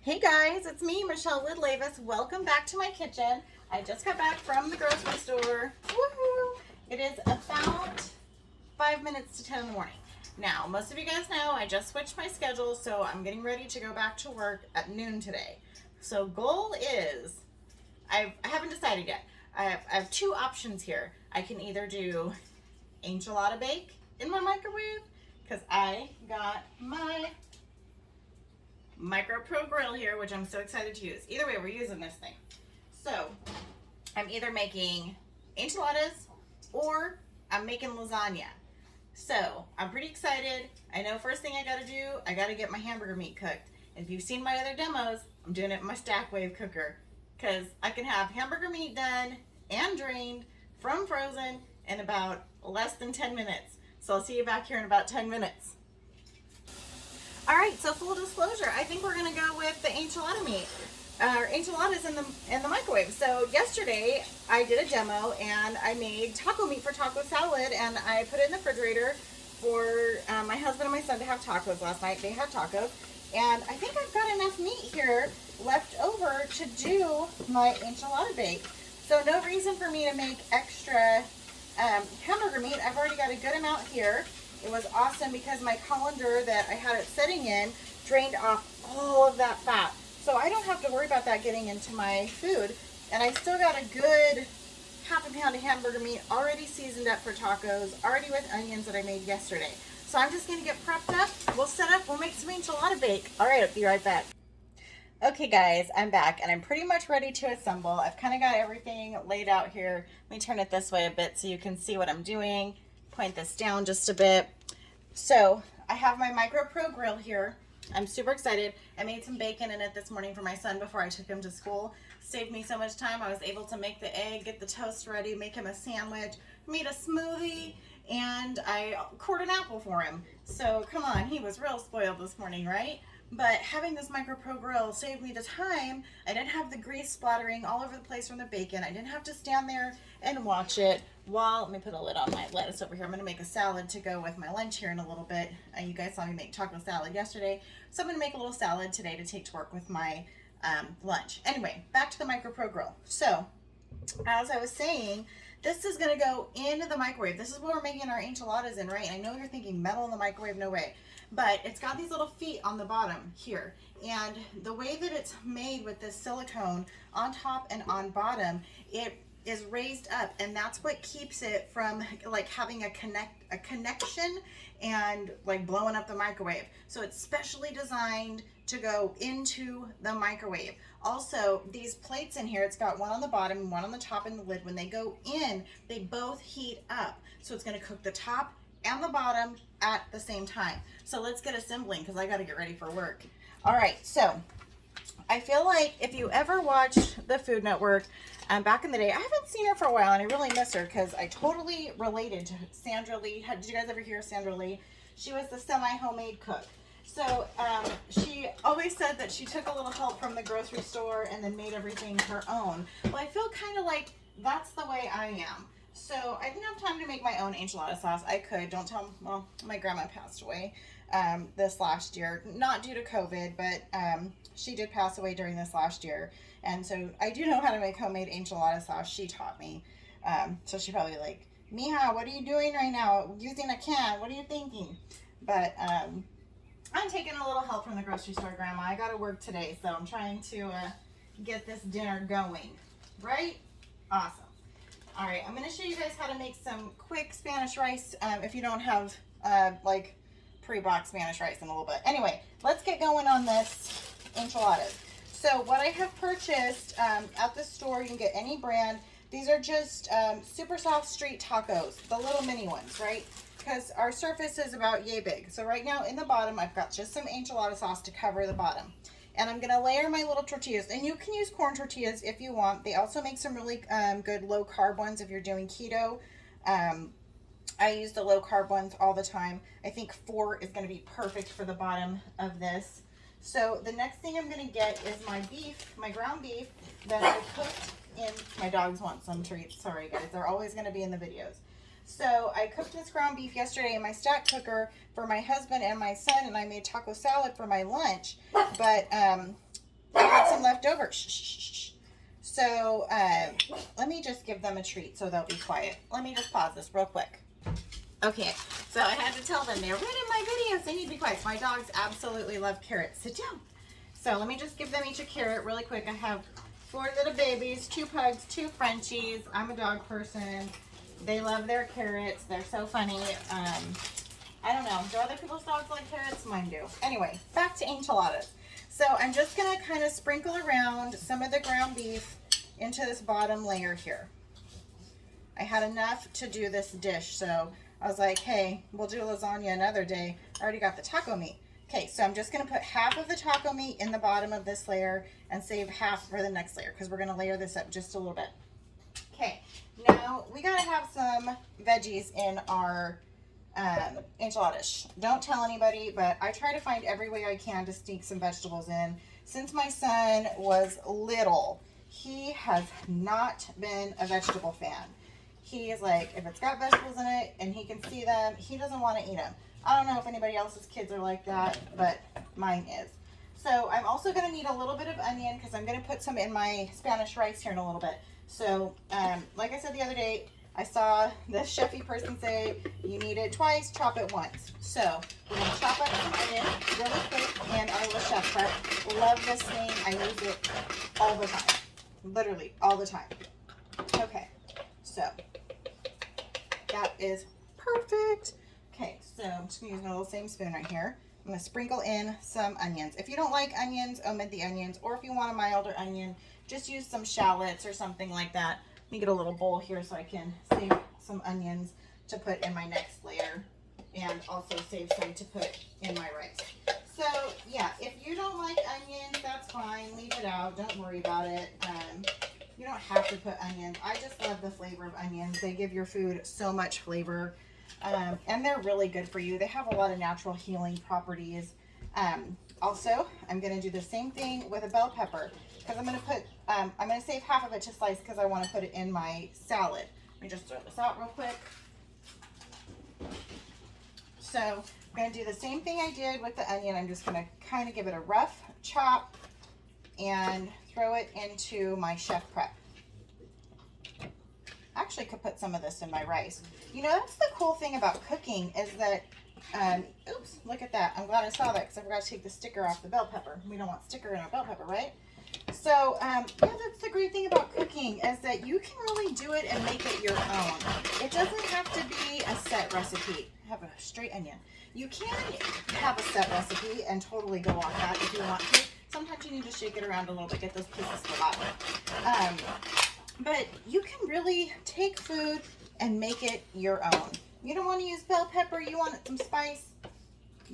Hey guys, it's me, Michelle Woodlavis. Welcome back to my kitchen. I just got back from the grocery store. Woohoo! It is about 5 minutes to 10 in the morning. Now, most of you guys know I just switched my schedule, so I'm getting ready to go back to work at noon today. So goal is, I haven't decided yet. I have two options here. I can either do enchilada bake in my microwave, because I got my Micro Pro grill here, which I'm so excited to use. Either way, we're using this thing. So I'm either making enchiladas or I'm making lasagna. So I'm pretty excited. I know first thing I gotta do, I gotta get my hamburger meat cooked. And if you've seen my other demos, I'm doing it in my stack wave cooker, because I can have hamburger meat done and drained from frozen in about less than 10 minutes. So I'll see you back here in about 10 minutes. All right, so full disclosure, I think we're gonna go with the enchilada meat, enchiladas in the microwave. So yesterday I did a demo and I made taco meat for taco salad, and I put it in the refrigerator for my husband and my son to have tacos last night. They had tacos, and I think I've got enough meat here left over to do my enchilada bake. So no reason for me to make extra hamburger meat. I've already got a good amount here. It was awesome because my colander that I had it sitting in drained off all of that fat. So I don't have to worry about that getting into my food. And I still got a good half a pound of hamburger meat already seasoned up for tacos, already with onions that I made yesterday. So I'm just going to get prepped up. We'll set up. We'll make some enchilada bake. All right, I'll be right back. Okay guys, I'm back and I'm pretty much ready to assemble. I've kind of got everything laid out here. Let me turn it this way a bit so you can see what I'm doing. Point this down just a bit. So I have my Micro Pro grill here. I'm super excited. I made some bacon in it this morning for my son before I took him to school. Saved me so much time. I was able to make the egg, get the toast ready, make him a sandwich, made a smoothie, and I cored an apple for him. So come on, he was real spoiled this morning, right? But having this Micro Pro grill saved me the time. I didn't have the grease splattering all over the place from the bacon. I didn't have to stand there and watch it while, let me put a lid on my lettuce over here. I'm going to make a salad to go with my lunch here in a little bit. You guys saw me make taco salad yesterday. So I'm going to make a little salad today to take to work with my lunch. Anyway, back to the Micro Pro grill. So as I was saying, this is going to go into the microwave. This is what we're making our enchiladas in, right? I know you're thinking metal in the microwave, no way. But it's got these little feet on the bottom here. And the way that it's made with this silicone on top and on bottom, it is raised up, and that's what keeps it from like having a connection and like blowing up the microwave. So it's specially designed to go into the microwave. Also, these plates in here, it's got one on the bottom and one on the top in the lid. When they go in, they both heat up. So it's going to cook the top and the bottom at the same time. So let's get assembling because I got to get ready for work. All right, so I feel like if you ever watched the Food Network back in the day, I haven't seen her for a while and I really miss her because I totally related to Sandra Lee. Did you guys ever hear Sandra Lee? She was the semi-homemade cook. So she always said that she took a little help from the grocery store and then made everything her own. Well, I feel kind of like that's the way I am. So I didn't have time to make my own enchilada sauce. I could, don't tell, well, my grandma passed away this last year, not due to COVID, but she did pass away during this last year. And so I do know how to make homemade enchilada sauce. She taught me. So she probably like, Mija, what are you doing right now? Using a can, what are you thinking? But I'm taking a little help from the grocery store, Grandma. I got to work today, so I'm trying to get this dinner going. Right? Awesome. All right, I'm going to show you guys how to make some quick Spanish rice if you don't have like pre-boxed Spanish rice in a little bit. Anyway, let's get going on this enchiladas. So what I have purchased at the store, you can get any brand. These are just super soft street tacos, the little mini ones, right? Because our surface is about yay big. So right now in the bottom, I've got just some enchilada sauce to cover the bottom. And I'm going to layer my little tortillas. And you can use corn tortillas if you want. They also make some really good low-carb ones if you're doing keto. I use the low-carb ones all the time. I think 4 is going to be perfect for the bottom of this. So the next thing I'm going to get is my beef, my ground beef that I cooked in. My dogs want some treats. Sorry, guys. They're always going to be in the videos. So I cooked this ground beef yesterday in my stack cooker for my husband and my son, and I made taco salad for my lunch. But I had some left over. Shh, shh, shh, shh. So let me just give them a treat so they'll be quiet. Let me just pause this real quick. Okay, so I had to tell them they're ruining my videos. They need to be quiet. So my dogs absolutely love carrots. Sit down. So let me just give them each a carrot really quick. I have 4 little babies, 2 pugs, 2 Frenchies. I'm a dog person. They love their carrots. They're so funny. I don't know. Do other people's dogs like carrots? Mine do. Anyway, back to enchiladas. So I'm just going to kind of sprinkle around some of the ground beef into this bottom layer here. I had enough to do this dish, so I was like, hey, we'll do lasagna another day. I already got the taco meat. Okay, so I'm just going to put half of the taco meat in the bottom of this layer and save half for the next layer because we're going to layer this up just a little bit. Okay, now we got to have some veggies in our enchiladas. Don't tell anybody, but I try to find every way I can to sneak some vegetables in. Since my son was little, he has not been a vegetable fan. He is like, if it's got vegetables in it and he can see them, he doesn't want to eat them. I don't know if anybody else's kids are like that, but mine is. So I'm also going to need a little bit of onion because I'm going to put some in my Spanish rice here in a little bit. So like I said the other day, I saw the chefy person say, you need it twice, chop it once. So we're going to chop up some onion really quick in our little chef prep. Love this thing. I use it all the time. Literally all the time. Okay, so that is perfect. Okay, so I'm just going to use my little same spoon right here. I'm going to sprinkle in some onions. If you don't like onions, omit the onions. Or if you want a milder onion, just use some shallots or something like that. Let me get a little bowl here so I can save some onions to put in my next layer. And also save some to put in my rice. So, yeah, if you don't like onions, that's fine. Leave it out. Don't worry about it. You don't have to put onions. I just love the flavor of onions. They give your food so much flavor. And they're really good for you. They have a lot of natural healing properties. Also, I'm going to do the same thing with a bell pepper because I'm going to save half of it to slice because I want to put it in my salad. Let me just throw this out real quick. So I'm going to do the same thing I did with the onion. I'm just going to kind of give it a rough chop and throw it into my chef prep. Actually could put some of this in my rice. You know, that's the cool thing about cooking is that, oops, look at that. I'm glad I saw that because I forgot to take the sticker off the bell pepper. We don't want sticker in our bell pepper, right? So, yeah, that's the great thing about cooking is that you can really do it and make it your own. It doesn't have to be a set recipe. Have a straight onion. You can have a set recipe and totally go off that if you want to. Sometimes you need to shake it around a little bit, get those pieces to out. But you can really take food and make it your own. You don't want to use bell pepper, you want some spice,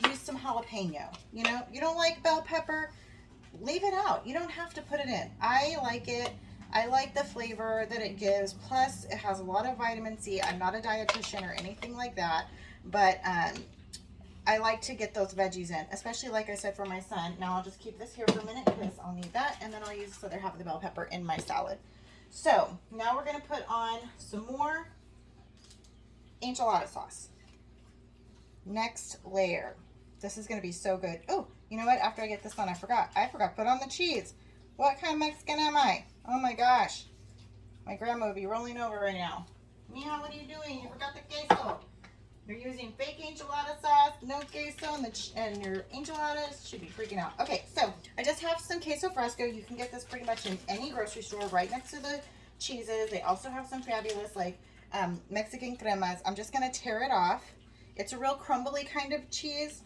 use some jalapeno. You know, you don't like bell pepper, leave it out. You don't have to put it in. I like it. I like the flavor that it gives. Plus, it has a lot of vitamin C. I'm not a dietitian or anything like that, but I like to get those veggies in, especially like I said for my son. Now I'll just keep this here for a minute because I'll need that, and then I'll use this other half of the bell pepper in my salad. So now we're going to put on some more enchilada sauce. Next layer. This is going to be so good. Oh, you know what? After I get this on, I forgot to put on the cheese. What kind of Mexican am I? Oh my gosh. My grandma would be rolling over right now. Mija, what are you doing? You forgot the queso. You're using fake enchilada sauce, no queso, and your enchiladas should be freaking out. Okay, so I just have some queso fresco. You can get this pretty much in any grocery store right next to the cheeses. They also have some fabulous like Mexican cremas. I'm just going to tear it off. It's a real crumbly kind of cheese,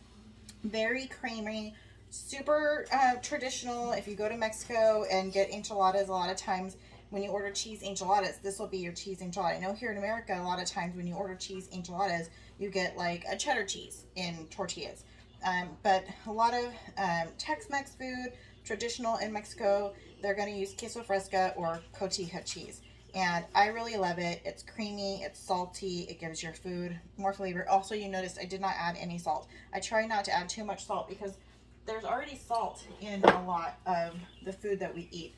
very creamy, super traditional. If you go to Mexico and get enchiladas, a lot of times when you order cheese enchiladas, this will be your cheese enchilada. I know here in America, a lot of times when you order cheese enchiladas, you get like a cheddar cheese in tortillas. But a lot of Tex-Mex food, traditional in Mexico, they're going to use queso fresca or cotija cheese. And I really love it. It's creamy, it's salty, it gives your food more flavor. Also, you noticed I did not add any salt. I try not to add too much salt because there's already salt in a lot of the food that we eat.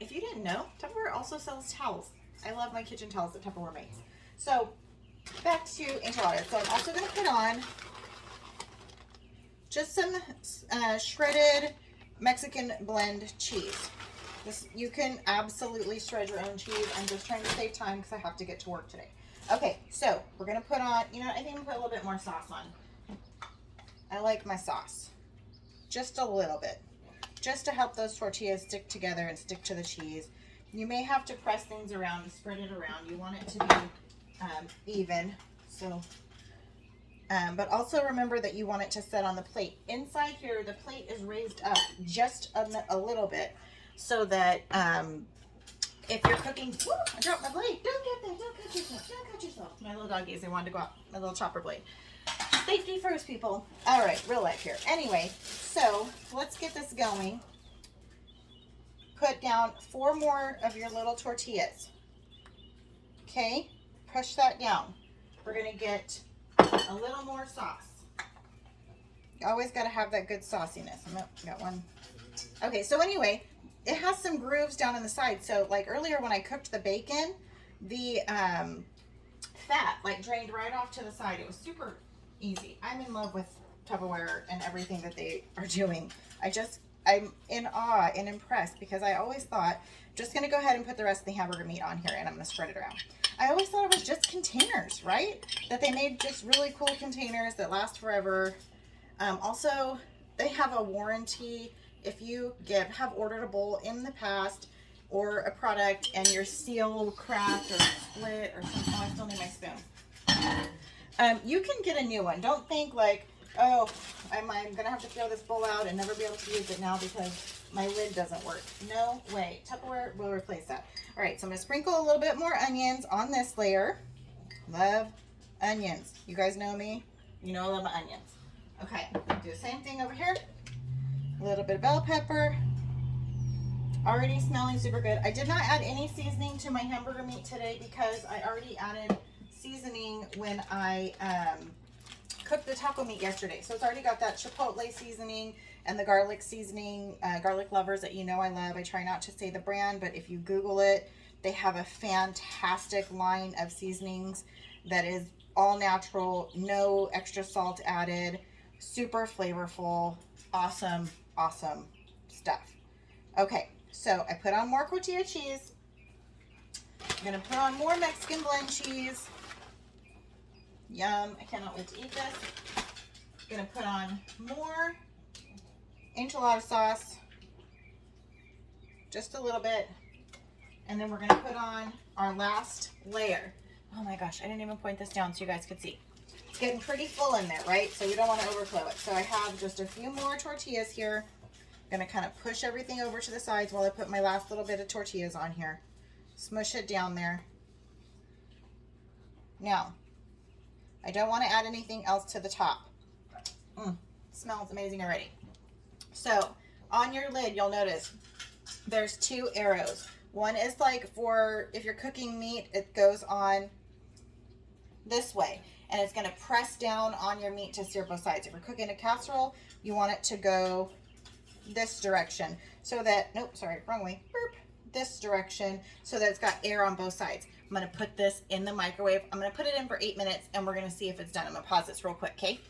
If you didn't know, Tupperware also sells towels. I love my kitchen towels that Tupperware makes. So back to enchiladas. So I'm also going to put on just some shredded Mexican blend cheese. You can absolutely shred your own cheese. I'm just trying to save time because I have to get to work today. Okay, so we're going to put on, you know, I think I'm going to put a little bit more sauce on. I like my sauce. Just a little bit. Just to help those tortillas stick together and stick to the cheese. You may have to press things around and spread it around. You want it to be even. So, but also remember that you want it to set on the plate. Inside here, the plate is raised up just a little bit so that if you're cooking, whoo, I dropped my blade. Don't get there. Don't cut yourself. Don't cut yourself. My little doggies, they wanted to go out. My little chopper blade. Safety first, people. All right, real life here. Anyway, so let's get this going. Put down 4 more of your little tortillas. Okay, push that down. We're gonna get a little more sauce. You always gotta have that good sauciness. Got one. Okay, so anyway, it has some grooves down on the side. So like earlier when I cooked the bacon, the fat like drained right off to the side. It was super easy. I'm in love with Tupperware and everything that they are doing. I'm in awe and impressed because I always thought, just gonna go ahead and put the rest of the hamburger meat on here and I'm gonna spread it around. I always thought it was just containers, right? That they made just really cool containers that last forever. Also, they have a warranty. If you have ordered a bowl in the past or a product and your seal cracked or split or something, oh, I still need my spoon. You can get a new one. Don't think like, oh, I'm gonna have to throw this bowl out and never be able to use it now because my lid doesn't work. No way. Tupperware will replace that. All right, so I'm gonna sprinkle a little bit more onions on this layer. Love onions. You guys know me. You know I love my onions. Okay, do the same thing over here. A little bit of bell pepper. Already smelling super good. I did not add any seasoning to my hamburger meat today because I already added seasoning when I cooked the taco meat yesterday. So it's already got that chipotle seasoning and the garlic seasoning, garlic lovers that you know I love. I try not to say the brand, but if you Google it, they have a fantastic line of seasonings that is all natural, no extra salt added, super flavorful, awesome, awesome stuff. Okay, so I put on more tortilla cheese. I'm gonna put on more Mexican blend cheese. Yum, I cannot wait to eat this. I'm gonna put on more enchilada sauce, just a little bit, and then we're gonna put on our last layer. Oh my gosh, I didn't even point this down so you guys could see. It's getting pretty full in there, right? So we don't want to overflow it. So I have just a few more tortillas here. I'm gonna kind of push everything over to the sides while I put my last little bit of tortillas on here. Smush it down there. Now, I don't want to add anything else to the top. Smells amazing already. So on your lid, you'll notice there's 2 arrows. One is like for if you're cooking meat, it goes on this way and it's going to press down on your meat to sear both sides. If you're cooking a casserole, you want it to go this direction so that, nope, sorry, wrong way, burp, this direction so that it's got air on both sides. I'm going to put this in the microwave. I'm going to put it in for 8 minutes and we're going to see if it's done. I'm going to pause this real quick, okay?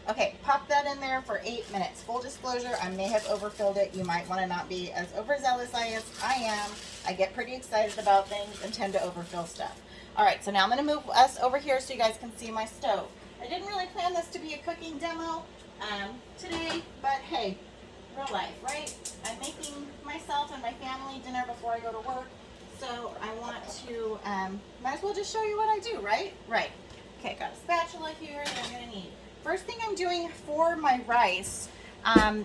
Okay, pop that in there for 8 minutes. Full disclosure, I may have overfilled it. You might want to not be as overzealous as I am. I get pretty excited about things and tend to overfill stuff. All right, so now I'm going to move us over here so you guys can see my stove. I didn't really plan this to be a cooking demo today, but hey, real life, right? I'm making myself and my family dinner before I go to work. So I want to, might as well just show you what I do, right? Right. Okay, got a spatula here that I'm going to need. First thing I'm doing for my rice, I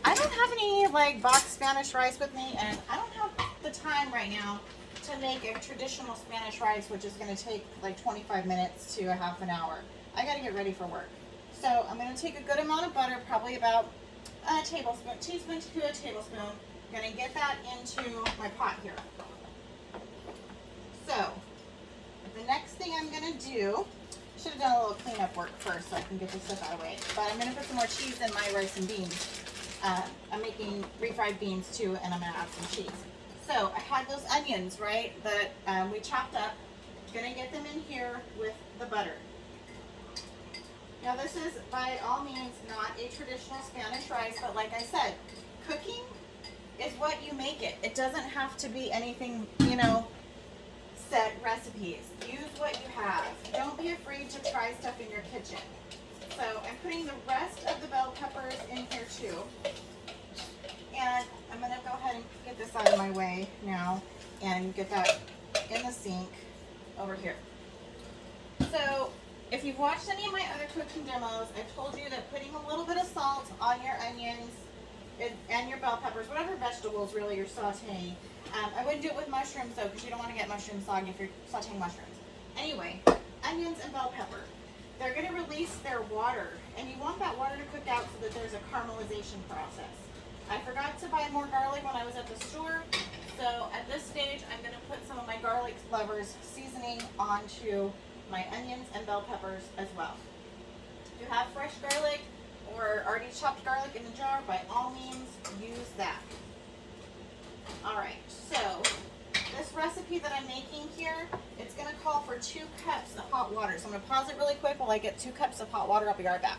don't have any like boxed Spanish rice with me, and I don't have the time right now to make a traditional Spanish rice, which is going to take like 25 minutes to a half an hour. I got to get ready for work. So I'm going to take a good amount of butter, probably about a tablespoon, teaspoon to a tablespoon. I'm going to get that into my pot here. So the next thing I'm going to do, should have done a little cleanup work first so I can get this stuff out of the way. But I'm going to put some more cheese in my rice and beans. I'm making refried beans too, and I'm going to add some cheese. So I had those onions, right, that we chopped up. Going to get them in here with the butter. Now this is by all means not a traditional Spanish rice, but like I said, cooking is what you make it. It doesn't have to be anything, you know, set recipes. Use what you have. Don't be afraid to try stuff in your kitchen. So I'm putting the rest of the bell peppers in here too. And I'm going to go ahead and get this out of my way now and get that in the sink over here. So if you've watched any of my other cooking demos, I've told you that putting a little bit of salt on your onions and your bell peppers, whatever vegetables really you're sauteing. I wouldn't do it with mushrooms though, because you don't want to get mushrooms soggy if you're sauteing mushrooms. Anyway, onions and bell pepper. They're going to release their water, and you want that water to cook out so that there's a caramelization process. I forgot to buy more garlic when I was at the store, so at this stage I'm going to put some of my garlic lovers seasoning onto my onions and bell peppers as well. If you have fresh garlic or already chopped garlic in the jar, by all means use that. Alright, so this recipe that I'm making here, it's going to call for 2 cups of hot water. So I'm going to pause it really quick while I get 2 cups of hot water. I'll be right back.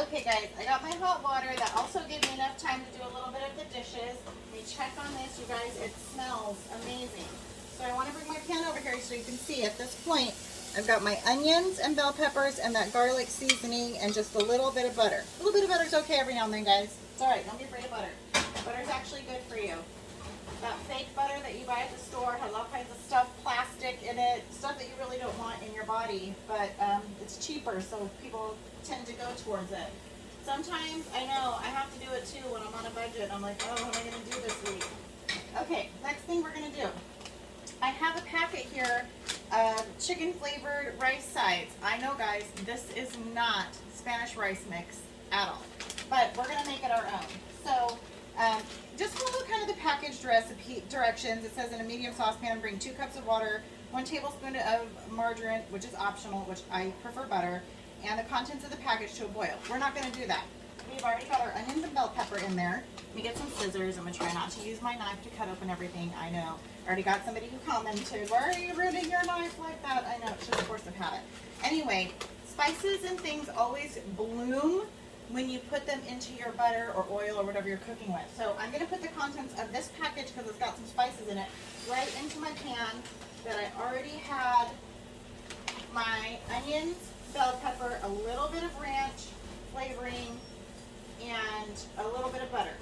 Okay guys, I got my hot water. That also gave me enough time to do a little bit of the dishes. Let me check on this, you guys. It smells amazing. So I want to bring my pan over here so you can see at this point, I've got my onions and bell peppers and that garlic seasoning and just a little bit of butter. A little bit of butter is okay every now and then, guys. It's alright, don't be afraid of butter. Butter's actually good for you. That fake butter that you buy at the store has all kinds of stuff, plastic in it, stuff that you really don't want in your body, but it's cheaper, so people tend to go towards it. Sometimes, I know, I have to do it too when I'm on a budget. I'm like, oh, what am I going to do this week? Okay, next thing we're going to do. I have a packet here of chicken flavored rice sides. I know, guys, this is not Spanish rice mix at all, but we're going to make it our own. So, just follow kind of the packaged recipe directions. It says in a medium saucepan, bring 2 cups of water, 1 tablespoon of margarine, which is optional, which I prefer butter, and the contents of the package to a boil. We're not going to do that. We've already got our onions and bell pepper in there. Let me get some scissors. I'm going to try not to use my knife to cut open everything. I know. I already got somebody who commented, why are you ruining your knife like that? I know. It should, of course, have had it. Anyway, spices and things always bloom when you put them into your butter or oil or whatever you're cooking with. So I'm going to put the contents of this package, because it's got some spices in it, right into my pan that I already had my onions, bell pepper, a little bit of ranch flavoring, and a little bit of butter.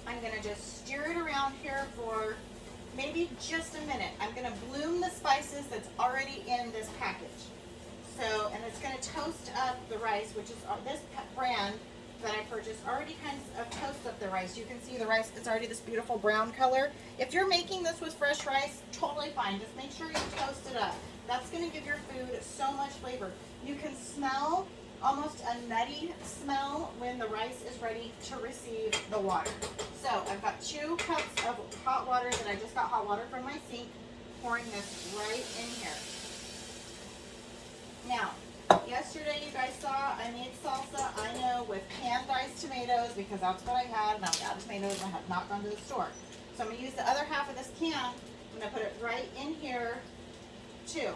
I'm going to just stir it around here for maybe just a minute. I'm going to bloom the spices that's already in this package. So, and it's going to toast up the rice, which is this brand that I purchased already kind of toasts up the rice. You can see the rice, it's already this beautiful brown color. If you're making this with fresh rice, totally fine. Just make sure you toast it up. That's going to give your food so much flavor. You can smell almost a nutty smell when the rice is ready to receive the water. So I've got 2 cups of hot water that I just got hot water from my sink, pouring this right in here. Now, yesterday you guys saw I made salsa, I know, with canned diced tomatoes, because that's what I had, and I'm out of tomatoes. I have not gone to the store. So I'm going to use the other half of this can. I'm going to put it right in here too.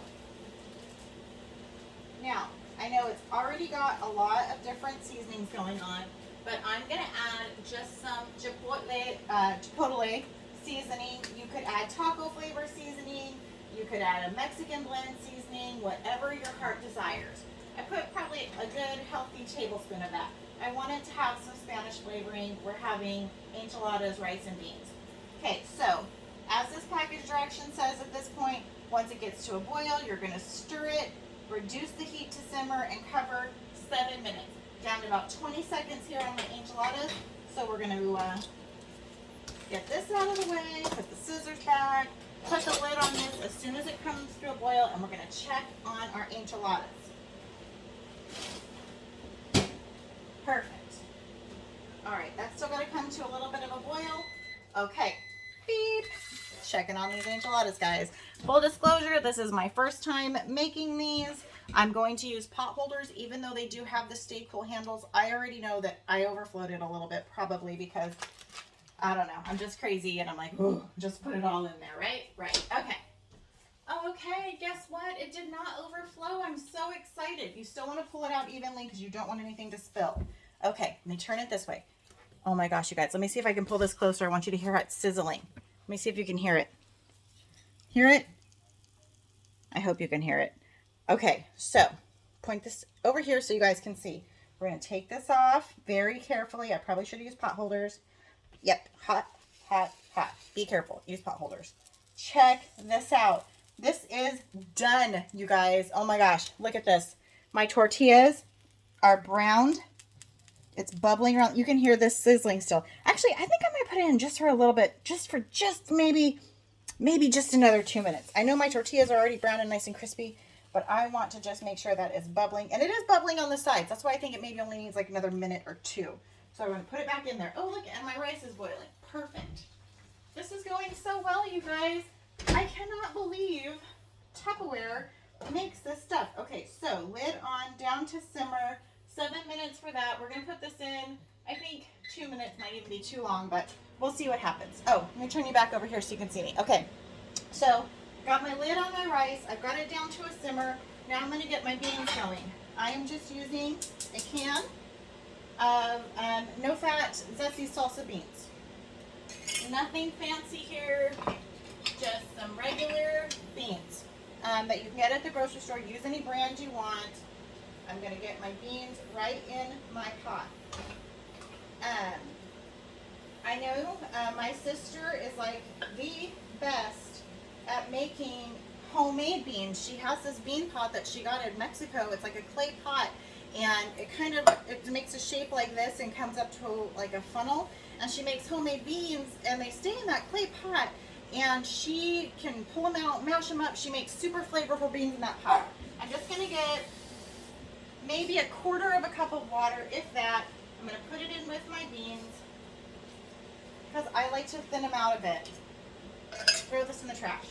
Now, I know it's already got a lot of different seasonings going on, but I'm going to add just some chipotle seasoning. You could add taco flavor seasoning. You could add a Mexican blend seasoning, whatever your heart desires. I put probably a good healthy tablespoon of that. I want it to have some Spanish flavoring. We're having enchiladas, rice, and beans. Okay, so as this package direction says at this point, once it gets to a boil, you're going to stir it, reduce the heat to simmer, and cover 7 minutes. Down to about 20 seconds here on my enchiladas. So we're going to get this out of the way, put the scissors back, put the lid on this as soon as it comes to a boil, and we're going to check on our enchiladas. Perfect. Alright, that's still got to come to a little bit of a boil. Okay, beep. Checking on these enchiladas, guys. Full disclosure, this is my first time making these. I'm going to use pot holders, even though they do have the stay cool handles. I already know that I overflowed it a little bit, probably because, I don't know, I'm just crazy, and I'm like, ooh, just put it all in there, right? Right, okay. Okay, guess what? It did not overflow. I'm so excited. You still want to pull it out evenly because you don't want anything to spill. Okay, let me turn it this way. Oh my gosh, you guys. Let me see if I can pull this closer. I want you to hear it sizzling. Let me see if you can hear it. Hear it? I hope you can hear it. Okay, so point this over here so you guys can see. We're going to take this off very carefully. I probably should use pot holders. Yep, hot, hot, hot. Be careful. Use pot holders. Check this out. This is done, you guys. Oh my gosh, look at this. My tortillas are browned. It's bubbling around. You can hear this sizzling still. Actually, I think I might put it in just for a little bit, just maybe just another 2 minutes. I know my tortillas are already brown and nice and crispy, but I want to just make sure that it's bubbling. And it is bubbling on the sides. That's why I think it maybe only needs like another minute or two. So I'm going to put it back in there. Oh, look, and my rice is boiling. Perfect. This is going so well, you guys. I cannot believe Tupperware makes this stuff. Okay, so lid on, down to simmer. 7 minutes for that. We're going to put this in. I think 2 minutes might even be too long, but we'll see what happens. Oh, let me turn you back over here so you can see me. Okay, so got my lid on my rice. I've got it down to a simmer. Now I'm going to get my beans going. I am just using a can of no-fat zesty salsa beans. Nothing fancy here, just some regular beans that you can get at the grocery store. Use any brand you want. I'm going to get my beans right in my pot. I know my sister is like the best at making homemade beans. She has this bean pot that she got in Mexico. It's like a clay pot, and it makes a shape like this and comes up to like a funnel. And she makes homemade beans, and they stay in that clay pot. And she can pull them out, mash them up. She makes super flavorful beans in that pot. I'm just going to get maybe a quarter of a cup of water, if that. I'm going to put it in with my beans because I like to thin them out a bit. Throw this in the trash.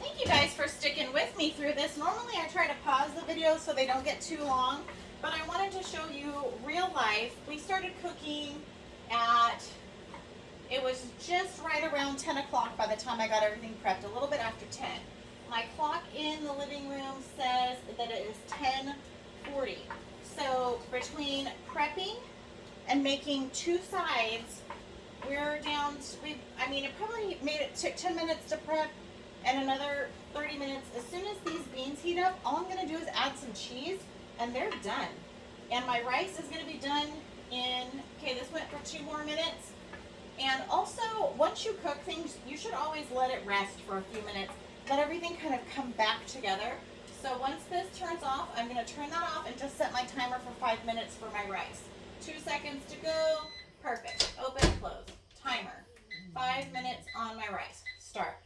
Thank you guys for sticking with me through this. Normally I try to pause the videos so they don't get too long, but I wanted to show you real life. We started cooking it was just right around 10 o'clock by the time I got everything prepped, a little bit after 10. My clock in the living room says that it is 10:40. So between prepping and making two sides, we're down to, it probably took 10 minutes to prep and another 30 minutes. As soon as these beans heat up, all I'm going to do is add some cheese and they're done. And my rice is going to be done this went for 2 more minutes. And also, once you cook things, you should always let it rest for a few minutes. Let everything kind of come back together. So once this turns off, I'm going to turn that off and just set my timer for 5 minutes for my rice. 2 seconds to go. Perfect. Open, close. Timer. 5 minutes on my rice. Start.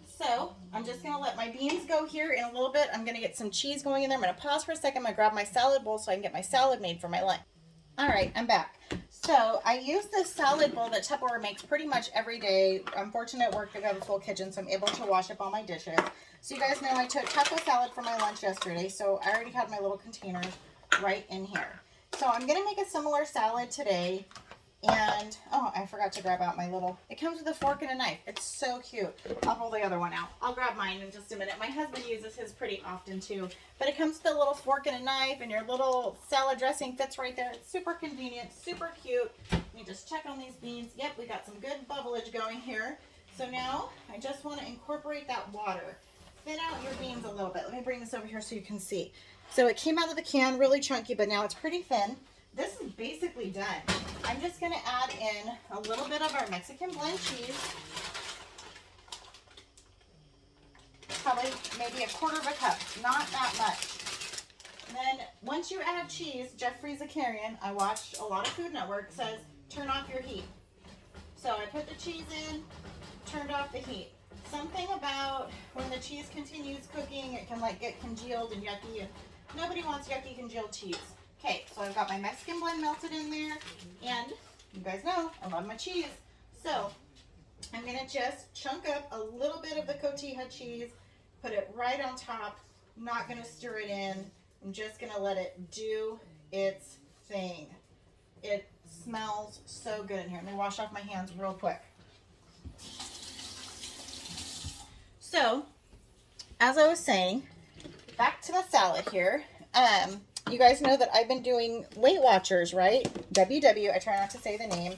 So I'm just going to let my beans go here in a little bit. I'm going to get some cheese going in there. I'm going to pause for a second. I'm going to grab my salad bowl so I can get my salad made for my lunch. All right, I'm back. So I use this salad bowl that Tupperware makes pretty much every day. I'm fortunate at work to have a full kitchen, so I'm able to wash up all my dishes. So you guys know I took taco salad for my lunch yesterday, so I already had my little containers right in here. So I'm going to make a similar salad today. And, oh, I forgot to grab out my it comes with a fork and a knife. It's so cute. I'll pull the other one out. I'll grab mine in just a minute. My husband uses his pretty often too. But it comes with a little fork and a knife, and your little salad dressing fits right there. It's super convenient, super cute. Let me just check on these beans. Yep, we got some good bubbleage going here. So now I just want to incorporate that water. Thin out your beans a little bit. Let me bring this over here so you can see. So it came out of the can really chunky, but now it's pretty thin. This is basically done. I'm just going to add in a little bit of our Mexican blend cheese. Probably maybe a quarter of a cup, not that much. Then once you add cheese, Jeffrey Zakarian, I watch a lot of Food Network, says turn off your heat. So I put the cheese in, turned off the heat. Something about when the cheese continues cooking, it can get congealed and yucky, and nobody wants yucky congealed cheese. Okay, so I've got my Mexican blend melted in there, and you guys know I love my cheese. So I'm going to just chunk up a little bit of the cotija cheese, put it right on top. I'm not going to stir it in. I'm just going to let it do its thing. It smells so good in here. Let me wash off my hands real quick. So, as I was saying, back to the salad here. You guys know that I've been doing Weight Watchers, right? WW, I try not to say the name,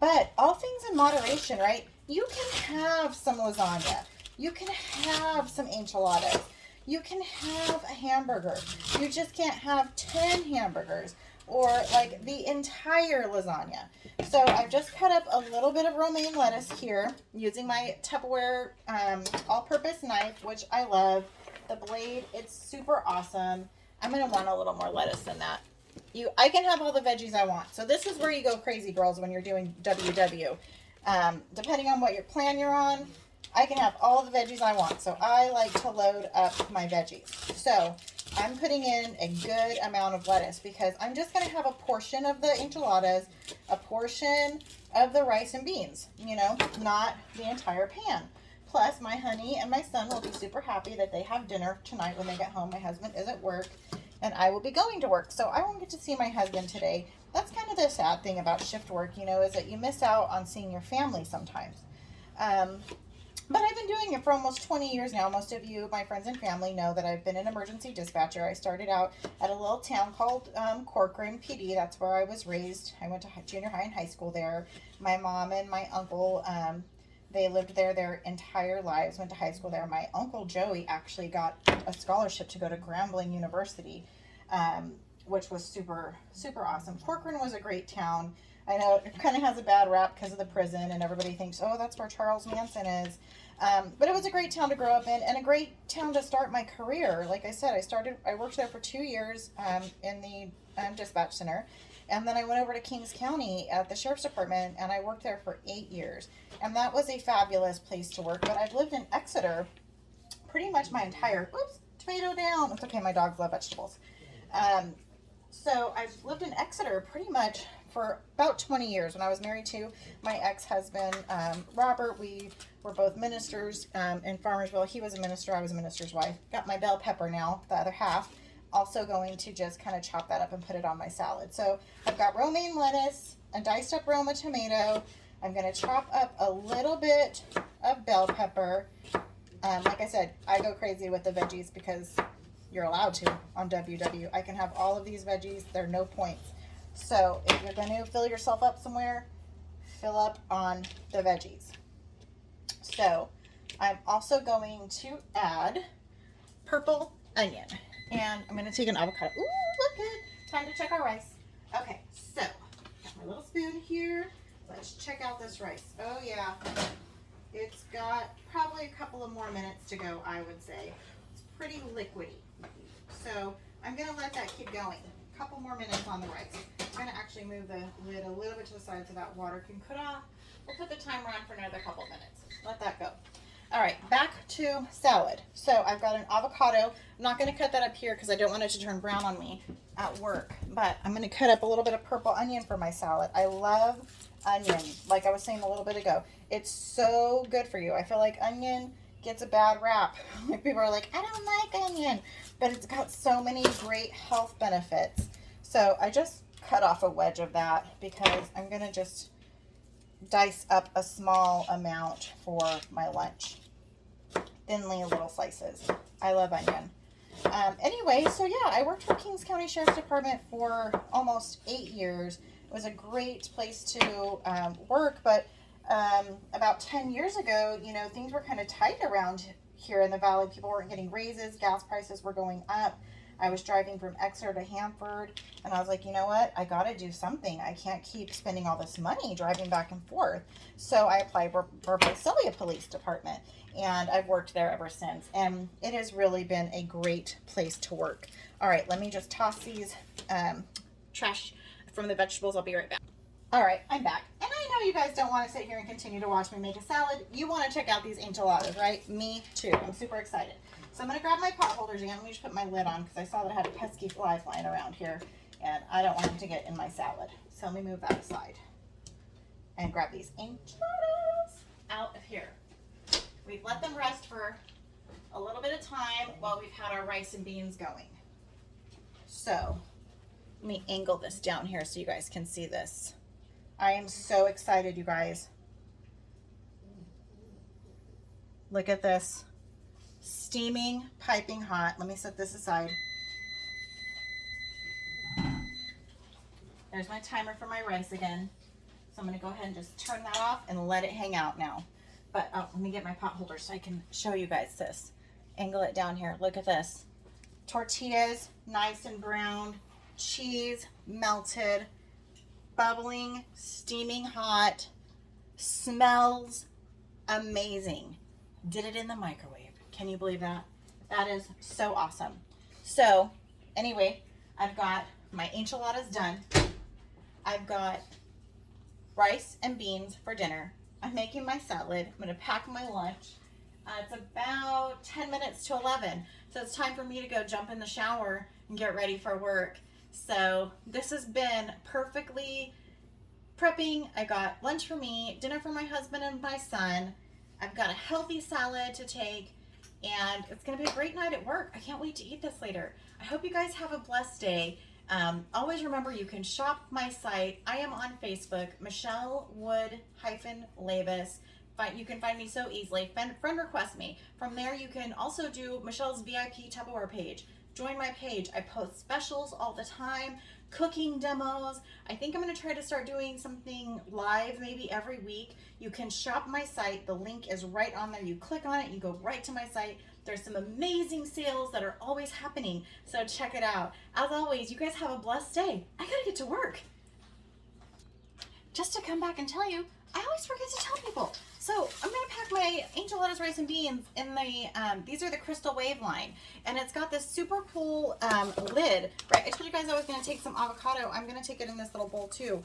but all things in moderation, right? You can have some lasagna. You can have some enchiladas. You can have a hamburger. You just can't have 10 hamburgers or like the entire lasagna. So I've just cut up a little bit of romaine lettuce here using my Tupperware all-purpose knife, which I love. The blade, it's super awesome. I'm going to want a little more lettuce than that. I can have all the veggies I want. So this is where you go crazy, girls, when you're doing WW. Depending on what your plan you're on, I can have all the veggies I want. So I like to load up my veggies. So I'm putting in a good amount of lettuce because I'm just going to have a portion of the enchiladas, a portion of the rice and beans, you know, not the entire pan. Plus, my honey and my son will be super happy that they have dinner tonight when they get home. My husband is at work, and I will be going to work, so I won't get to see my husband today. That's kind of the sad thing about shift work, you know, is that you miss out on seeing your family sometimes. But I've been doing it for almost 20 years now. Most of you, my friends and family, know that I've been an emergency dispatcher. I started out at a little town called Corcoran, PD. That's where I was raised. I went to junior high and high school there. My mom and my uncle, they lived there their entire lives, went to high school there. My uncle Joey actually got a scholarship to go to Grambling University, which was super, super awesome. Corcoran was a great town. I know it kind of has a bad rap because of the prison, and everybody thinks, oh, that's where Charles Manson is. But it was a great town to grow up in, and a great town to start my career. Like I said, I worked there for 2 years in the dispatch center. And then I went over to Kings County at the Sheriff's Department, and I worked there for 8 years. And that was a fabulous place to work. But I've lived in Exeter pretty much my entire, oops, tomato down. It's okay, my dogs love vegetables. So I've lived in Exeter pretty much for about 20 years. When I was married to my ex-husband, Robert, we were both ministers in Farmersville. He was a minister, I was a minister's wife. Got my bell pepper now, the other half. Also going to just kind of chop that up and put it on my salad. So I've got romaine lettuce, a diced up Roma tomato. I'm going to chop up a little bit of bell pepper. Like I said, I go crazy with the veggies because you're allowed to on WW. I can have all of these veggies. There are no points. So if you're going to fill yourself up somewhere, fill up on the veggies. So I'm also going to add purple onion. And I'm going to take an avocado. Ooh, look good. Time to check our rice. Okay, so got my little spoon here. Let's check out this rice. Oh, yeah. It's got probably a couple of more minutes to go, I would say. It's pretty liquidy. So I'm going to let that keep going. A couple more minutes on the rice. I'm going to actually move the lid a little bit to the side so that water can cut off. We'll put the timer on for another couple minutes. Let that go. All right, back to salad. So I've got an avocado. I'm not going to cut that up here because I don't want it to turn brown on me at work. But I'm going to cut up a little bit of purple onion for my salad. I love onion, like I was saying a little bit ago. It's so good for you. I feel like onion gets a bad rap. Like people are like, I don't like onion. But it's got so many great health benefits. So I just cut off a wedge of that because I'm going to just dice up a small amount for my lunch. Thinly little slices. I love onion. Anyway, so yeah, I worked for Kings County Sheriff's Department for almost 8 years. It was a great place to work, but about 10 years ago, you know, things were kind of tight around here in the valley. People weren't getting raises, gas prices were going up. I was driving from Exeter to Hanford, and I was like, you know what? I got to do something. I can't keep spending all this money driving back and forth. So I applied for Visalia Police Department, and I've worked there ever since. And it has really been a great place to work. All right, let me just toss these trash from the vegetables. I'll be right back. All right, I'm back. And I know you guys don't want to sit here and continue to watch me make a salad. You want to check out these enchiladas, right? Me too. I'm super excited. So I'm going to grab my pot holders again. Let me just put my lid on because I saw that I had a pesky fly flying around here, and I don't want them to get in my salad. So let me move that aside and grab these enchiladas out of here. We've let them rest for a little bit of time while we've had our rice and beans going. So let me angle this down here so you guys can see this. I am so excited, you guys. Look at this. steaming, piping hot. Let me set this aside. There's my timer for my rice again. So I'm going to go ahead and just turn that off and let it hang out now. But let me get my pot holder so I can show you guys this. Angle it down here. Look at this. Tortillas, nice and browned. Cheese, melted. Bubbling, steaming hot. Smells amazing. Did it in the microwave. Can you believe that? That is so awesome. So, anyway, I've got my enchiladas done. I've got rice and beans for dinner. I'm making my salad. I'm going to pack my lunch. It's about 10 minutes to 11. So it's time for me to go jump in the shower and get ready for work. So this has been perfectly prepping. I got lunch for me, dinner for my husband and my son. I've got a healthy salad to take, and it's going to be a great night at work. I can't wait to eat this later. I hope you guys have a blessed day. Always remember, you can shop my site. I am on Facebook, Michelle Wood-Labus. You can find me so easily. Friend request me. From there, you can also do Michelle's VIP Tupperware page. Join my page. I post specials all the time, cooking demos. I think I'm going to try to start doing something live maybe every week. You can shop my site. The link is right on there. You click on it, you go right to my site. There's some amazing sales that are always happening, so check it out. As always, you guys have a blessed day. I gotta get to work. Just to come back and tell you, I always forget to tell people. So I'm gonna pack my enchiladas, rice, and beans in the, these are the Crystal Wave line. And it's got this super cool lid, right? I told you guys I was gonna take some avocado. I'm gonna take it in this little bowl too.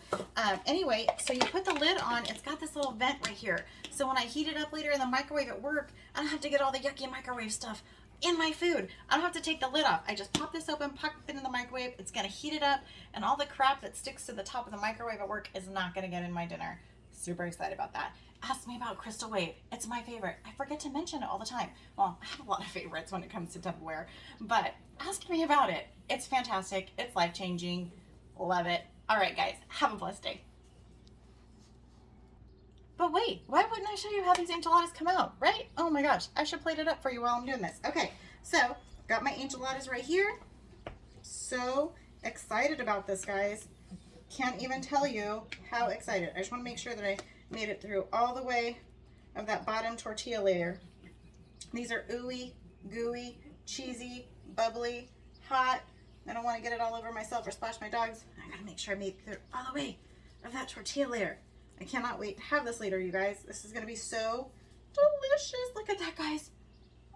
Anyway, so you put the lid on, it's got this little vent right here. So when I heat it up later in the microwave at work, I don't have to get all the yucky microwave stuff in my food. I don't have to take the lid off. I just pop this open, pop it in the microwave. It's gonna heat it up, and all the crap that sticks to the top of the microwave at work is not gonna get in my dinner. Super excited about that. Ask me about Crystal Wave. It's my favorite. I forget to mention it all the time. Well, I have a lot of favorites when it comes to Tupperware, but ask me about it. It's fantastic. It's life-changing. Love it. All right, guys, have a blessed day. But wait, why wouldn't I show you how these enchiladas come out, right? Oh my gosh, I should plate it up for you while I'm doing this. Okay, so got my enchiladas right here. So excited about this, guys. Can't even tell you how excited. I just want to make sure that I made it through all the way of that bottom tortilla layer. These are ooey, gooey, cheesy, bubbly, hot. I don't want to get it all over myself or splash my dogs. I gotta make sure I made it through all the way of that tortilla layer. I cannot wait to have this later, you guys. This is gonna be so delicious. Look at that, guys.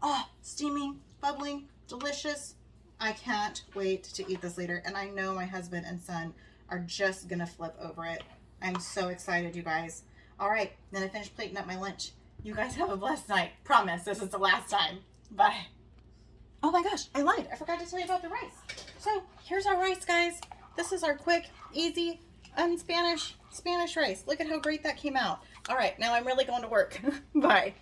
Oh, steaming, bubbling, delicious. I can't wait to eat this later. And I know my husband and son are just gonna flip over it. I'm so excited, you guys. All right, then I finished plating up my lunch. You guys have a blessed night. Promise, this is the last time. Bye. Oh my gosh, I lied. I forgot to tell you about the rice. So here's our rice, guys. This is our quick, easy, Spanish rice. Look at how great that came out. All right, now I'm really going to work. Bye.